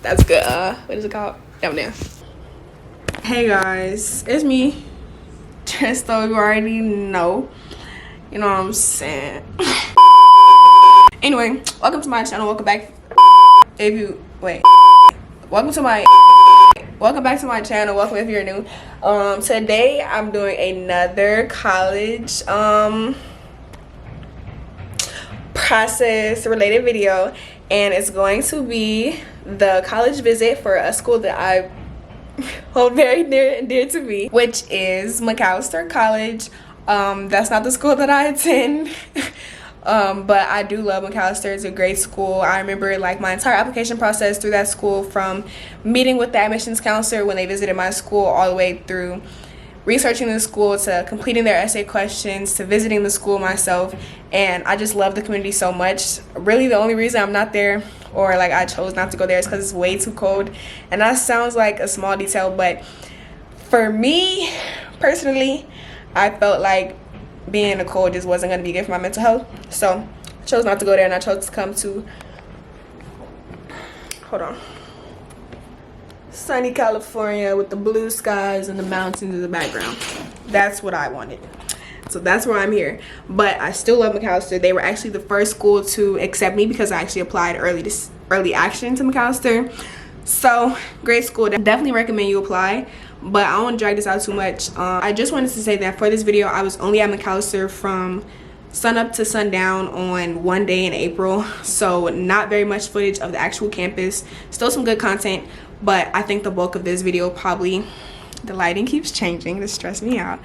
That's good. What is it called? Down there. Hey guys, it's me. Just so you already know. You know what I'm saying? Anyway, welcome to my channel. Welcome back. Welcome back to my channel. Welcome if you're new. Today I'm doing another college process related video, and it's going to be the college visit for a school that I hold very near and dear to me, which is Macalester College. That's not the school that I attend. But I do love Macalester. It's a great school. I remember like my entire application process through that school, from meeting with the admissions counselor when they visited my school, all the way through researching the school, to completing their essay questions, to visiting the school myself. And I just love the community so much. Really, the only reason I'm not there, or like I chose not to go there, is because it's way too cold. And that sounds like a small detail, but for me personally, I felt like being in the cold just wasn't going to be good for my mental health. So I chose not to go there, and I chose to come to, sunny California with the blue skies and the mountains in the background. That's what I wanted. So that's why I'm here. But I still love Macalester. They were actually the first school to accept me because I actually applied early action to Macalester. So great school. Definitely recommend you apply. But I don't want to drag this out too much. I just wanted to say that for this video, I was only at Macalester from sunup to sundown on one day in April. So not very much footage of the actual campus. Still some good content. But I think the bulk of this video probably, the lighting keeps changing to stress me out.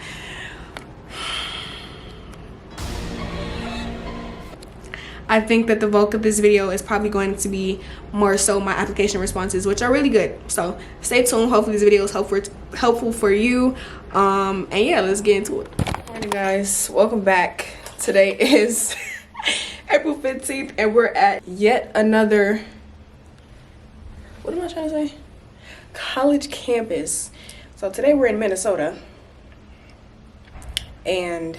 I think that the bulk of this video is probably going to be more so my application responses, which are really good. So stay tuned. Hopefully this video is helpful for you. And yeah, let's get into it. Alright guys, welcome back. Today is April 15th, and we're at yet another, what am I trying to say? College campus. So today we're in Minnesota, and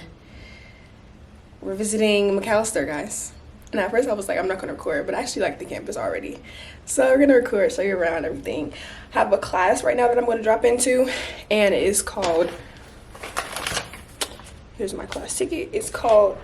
we're visiting Macalester, guys. And at first I was like, I'm not gonna record, but I actually like the campus already. So we're gonna record, show you around everything. I have a class right now that I'm gonna drop into, and it is called, here's my class ticket. It's called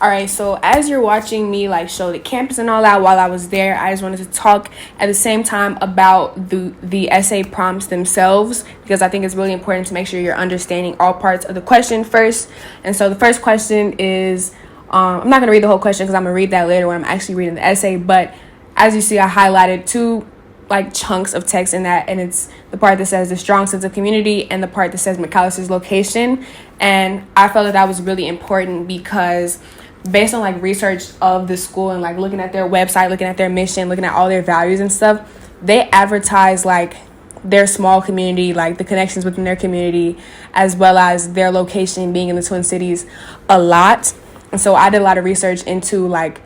Alright, so as you're watching me like show the campus and all that while I was there, I just wanted to talk at the same time about the essay prompts themselves, because I think it's really important to make sure you're understanding all parts of the question first. And so the first question is, I'm not going to read the whole question because I'm going to read that later when I'm actually reading the essay, but as you see, I highlighted two like chunks of text in that, and it's the part that says the strong sense of community and the part that says Macalester's location. And I felt that was really important because based on like research of the school and like looking at their website, looking at their mission, looking at all their values and stuff, they advertise like their small community, like the connections within their community, as well as their location being in the Twin Cities a lot. And so I did a lot of research into like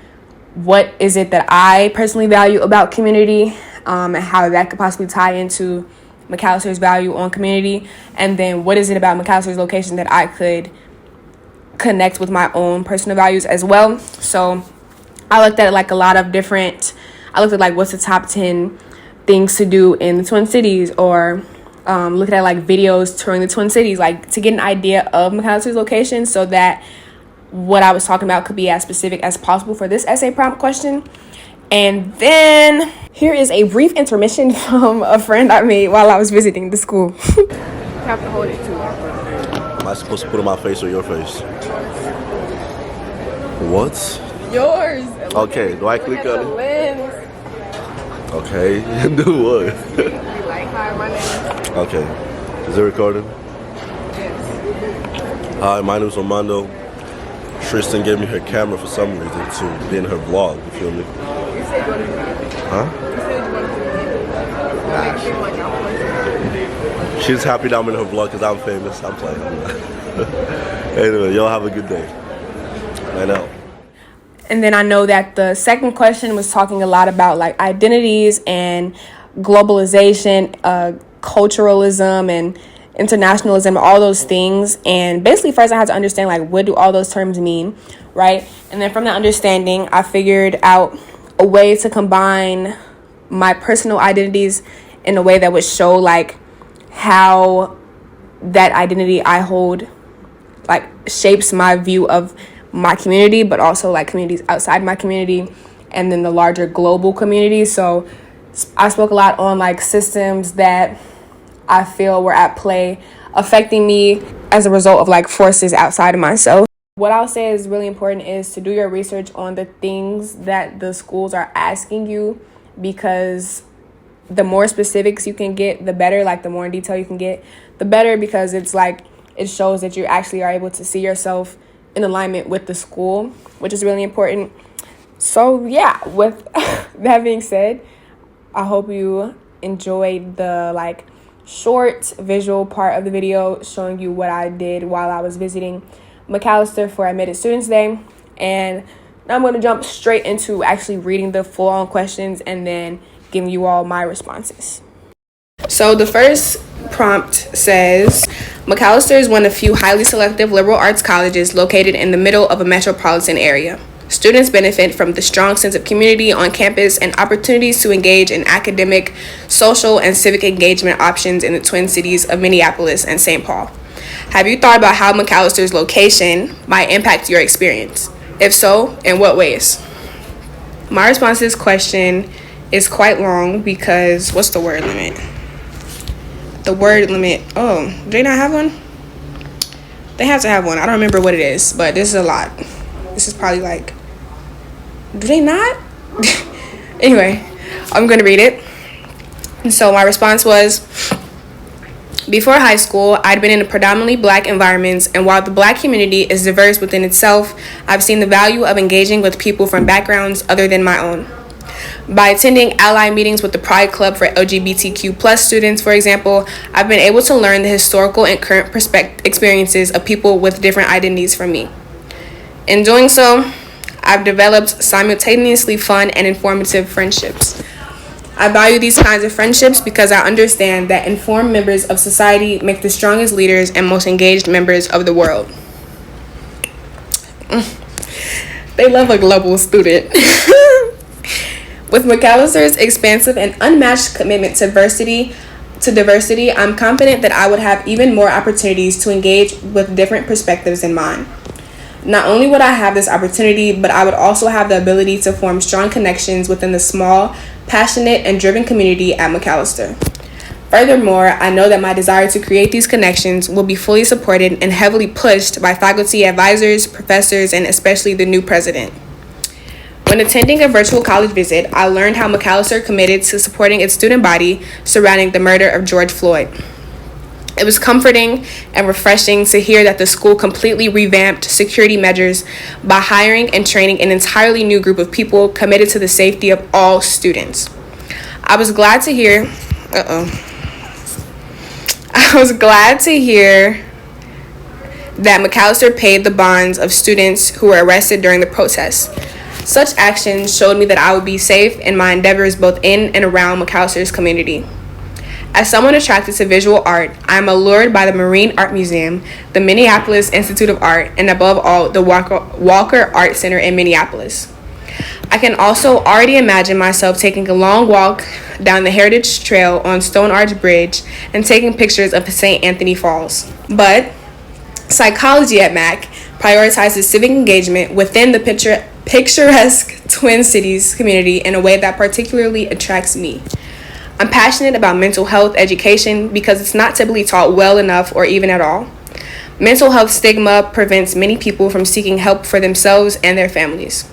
what is it that I personally value about community, and how that could possibly tie into Macalester's value on community, and then what is it about Macalester's location that I could connect with my own personal values as well. So I looked at like a lot of different, I looked at like what's the top 10 things to do in the Twin Cities, or looking at like videos touring the Twin Cities, like to get an idea of Macalester's location so that what I was talking about could be as specific as possible for this essay prompt question. And then here is a brief intermission from a friend I made while I was visiting the school. You have to hold it too. Am I supposed to put on my face or your face? What? Yours. Okay, do I click on it? Lens. Okay, do what? Like, hi, my name is. Okay, is it recording? Yes. Hi, my name is Armando. Tristen gave me her camera for some reason to be in her vlog, you feel me? You said you want to. Huh? You said you want to. Nah, she's happy that I'm in her vlog because I'm famous. I'm playing. Anyway, y'all have a good day. I know. And then I know that the second question was talking a lot about like identities and globalization, culturalism, and internationalism, all those things. And basically first I had to understand like what do all those terms mean, right? And then from that understanding, I figured out a way to combine my personal identities in a way that would show like how that identity I hold like shapes my view of my community, but also like communities outside my community and then the larger global community. So I spoke a lot on like systems that I feel were at play affecting me as a result of like forces outside of myself. What I'll say is really important is to do your research on the things that the schools are asking you, because the more specifics you can get, the better. Like the more in detail you can get, the better, because it's like it shows that you actually are able to see yourself in alignment with the school, which is really important. So yeah, with that being said, I hope you enjoyed the like short visual part of the video showing you what I did while I was visiting Macalester for Admitted Students Day. And now I'm going to jump straight into actually reading the full-on questions and then giving you all my responses. So the first prompt says, Macalester is one of few highly selective liberal arts colleges located in the middle of a metropolitan area. Students benefit from the strong sense of community on campus and opportunities to engage in academic, social, and civic engagement options in the Twin Cities of Minneapolis and St. Paul. Have you thought about how Macalester's location might impact your experience? If so, in what ways? My response to this question is quite long because what's the word limit? The word limit. Oh, do they not have one? They have to have one. I don't remember what it is, but this is a lot. This is probably like, do they not? Anyway, I'm going to read it. So my response was, before high school, I'd been in predominantly Black environments, and while the Black community is diverse within itself, I've seen the value of engaging with people from backgrounds other than my own. By attending ally meetings with the Pride Club for LGBTQ plus students, for example, I've been able to learn the historical and current experiences of people with different identities from me. In doing so, I've developed simultaneously fun and informative friendships. I value these kinds of friendships because I understand that informed members of society make the strongest leaders and most engaged members of the world. They love a global student. With Macalester's expansive and unmatched commitment to diversity, I'm confident that I would have even more opportunities to engage with different perspectives than mine. Not only would I have this opportunity, but I would also have the ability to form strong connections within the small, passionate, and driven community at Macalester. Furthermore, I know that my desire to create these connections will be fully supported and heavily pushed by faculty advisors, professors, and especially the new president. When attending a virtual college visit, I learned how Macalester committed to supporting its student body surrounding the murder of George Floyd. It was comforting and refreshing to hear that the school completely revamped security measures by hiring and training an entirely new group of people committed to the safety of all students. I was glad to hear that Macalester paid the bonds of students who were arrested during the protests. Such actions showed me that I would be safe in my endeavors both in and around Macalester's community. As someone attracted to visual art, I am allured by the Marine Art Museum, the Minneapolis Institute of Art, and above all, the Walker Art Center in Minneapolis. I can also already imagine myself taking a long walk down the Heritage Trail on Stone Arch Bridge and taking pictures of St. Anthony Falls. But psychology at Mac prioritizes civic engagement within the picturesque Twin Cities community in a way that particularly attracts me. I'm passionate about mental health education because it's not typically taught well enough or even at all. Mental health stigma prevents many people from seeking help for themselves and their families.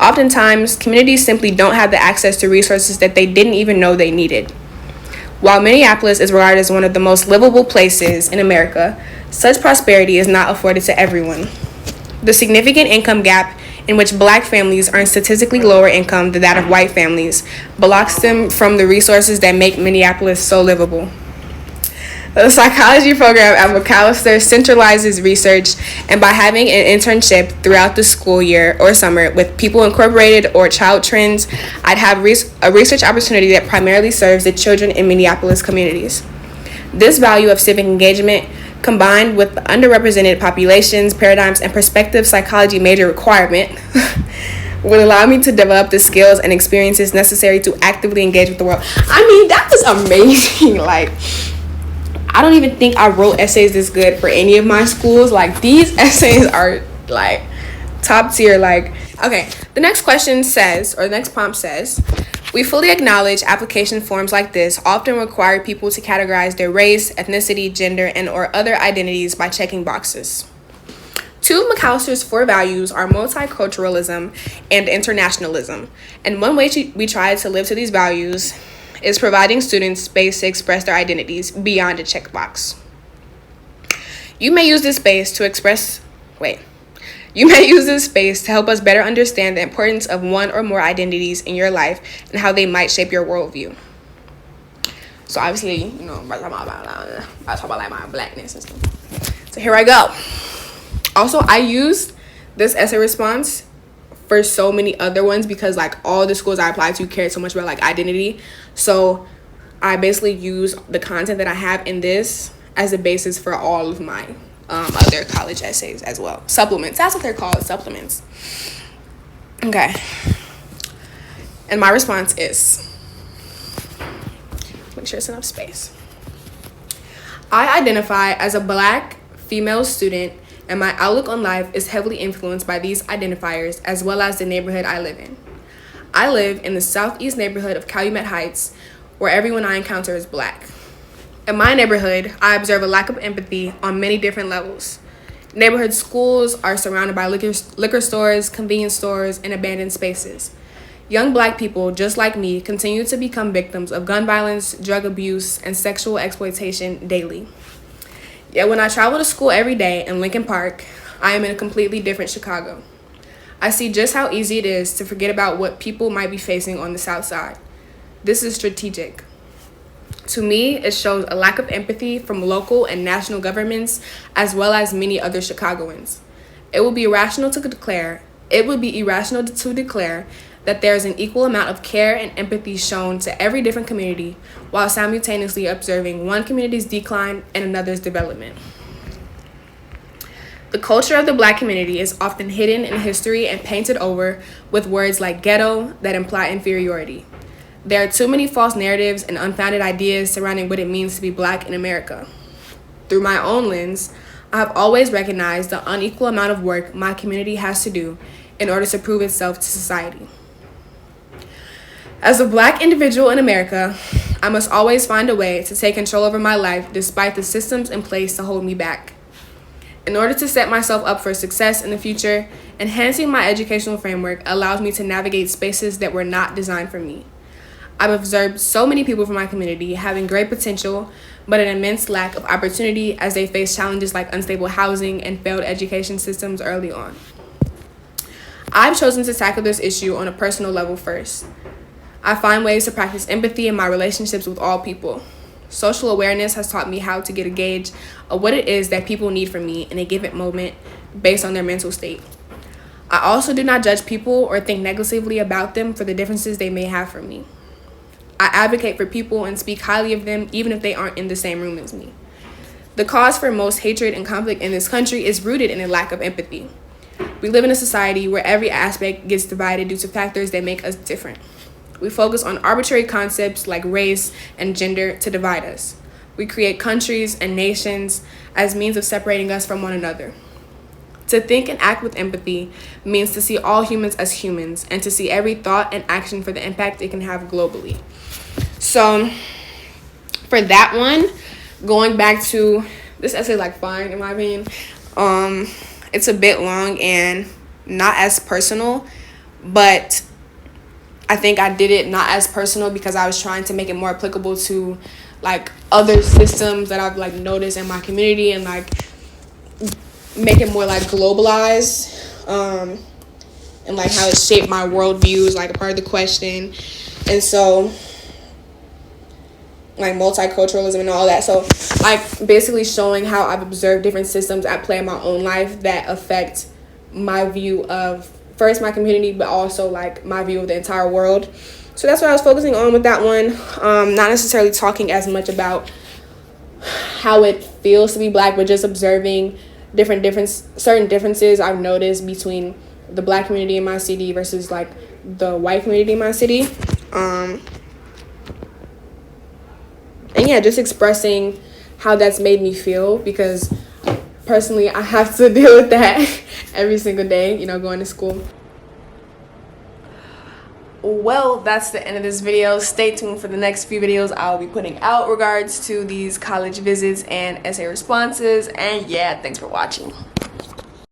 Oftentimes, communities simply don't have the access to resources that they didn't even know they needed. While Minneapolis is regarded as one of the most livable places in America, such prosperity is not afforded to everyone. The significant income gap in which Black families earn statistically lower income than that of white families blocks them from the resources that make Minneapolis so livable. The psychology program at Macalester centralizes research, and by having an internship throughout the school year or summer with People Incorporated or Child Trends, I'd have a research opportunity that primarily serves the children in Minneapolis communities. This value of civic engagement, combined with the underrepresented populations, paradigms, and perspective psychology major requirement, would allow me to develop the skills and experiences necessary to actively engage with the world. I mean, that was amazing. Like, I don't even think I wrote essays this good for any of my schools. Like, these essays are, like, top tier. Like, okay, the next question says, or the next prompt says, we fully acknowledge application forms like this often require people to categorize their race, ethnicity, gender, and or other identities by checking boxes. Two of McAllister's 4 values are multiculturalism and internationalism, and one way we try to live to these values is providing students space to express their identities beyond a checkbox. You may use this space to help us better understand the importance of one or more identities in your life and how they might shape your worldview. So obviously, you know, I talk about like my blackness and stuff. So here I go. Also, I used this essay response for so many other ones because like all the schools I applied to cared so much about like identity. So I basically use the content that I have in this as a basis for all of my other college essays as well. Supplements, that's what they're called, supplements. Okay. And my response is, make sure it's enough space. I identify as a Black female student, and my outlook on life is heavily influenced by these identifiers as well as the neighborhood I live in. I live in the southeast neighborhood of Calumet Heights, where everyone I encounter is Black. In my neighborhood, I observe a lack of empathy on many different levels. Neighborhood schools are surrounded by liquor stores, convenience stores, and abandoned spaces. Young Black people, just like me, continue to become victims of gun violence, drug abuse, and sexual exploitation daily. Yet when I travel to school every day in Lincoln Park, I am in a completely different Chicago. I see just how easy it is to forget about what people might be facing on the South Side. This is strategic. To me, it shows a lack of empathy from local and national governments, as well as many other Chicagoans. It would be irrational to declare that there is an equal amount of care and empathy shown to every different community, while simultaneously observing one community's decline and another's development. The culture of the Black community is often hidden in history and painted over with words like ghetto that imply inferiority. There are too many false narratives and unfounded ideas surrounding what it means to be Black in America. Through my own lens, I have always recognized the unequal amount of work my community has to do in order to prove itself to society. As a Black individual in America, I must always find a way to take control over my life despite the systems in place to hold me back. In order to set myself up for success in the future, enhancing my educational framework allows me to navigate spaces that were not designed for me. I've observed so many people from my community having great potential, but an immense lack of opportunity as they face challenges like unstable housing and failed education systems early on. I've chosen to tackle this issue on a personal level first. I find ways to practice empathy in my relationships with all people. Social awareness has taught me how to get a gauge of what it is that people need from me in a given moment based on their mental state. I also do not judge people or think negatively about them for the differences they may have from me. I advocate for people and speak highly of them even if they aren't in the same room as me. The cause for most hatred and conflict in this country is rooted in a lack of empathy. We live in a society where every aspect gets divided due to factors that make us different. We focus on arbitrary concepts like race and gender to divide us. We create countries and nations as means of separating us from one another. To think and act with empathy means to see all humans as humans and to see every thought and action for the impact it can have globally. So for that one, going back to this essay, like fine in my opinion, it's a bit long and not as personal, but I think I did it not as personal because I was trying to make it more applicable to like other systems that I've like noticed in my community and like make it more like globalized, and like how it shaped my worldview is like a part of the question. And so like multiculturalism and all that. So like basically showing how I've observed different systems at play in my own life that affect my view of first my community, but also like my view of the entire world. So that's what I was focusing on with that one. Not necessarily talking as much about how it feels to be black, but just observing certain differences I've noticed between the black community in my city versus like the white community in my city. And yeah, just expressing how that's made me feel, because personally I have to deal with that every single day, you know, going to school. Well, that's the end of this video. Stay tuned for the next few videos I'll be putting out regards to these college visits and essay responses. And yeah, thanks for watching.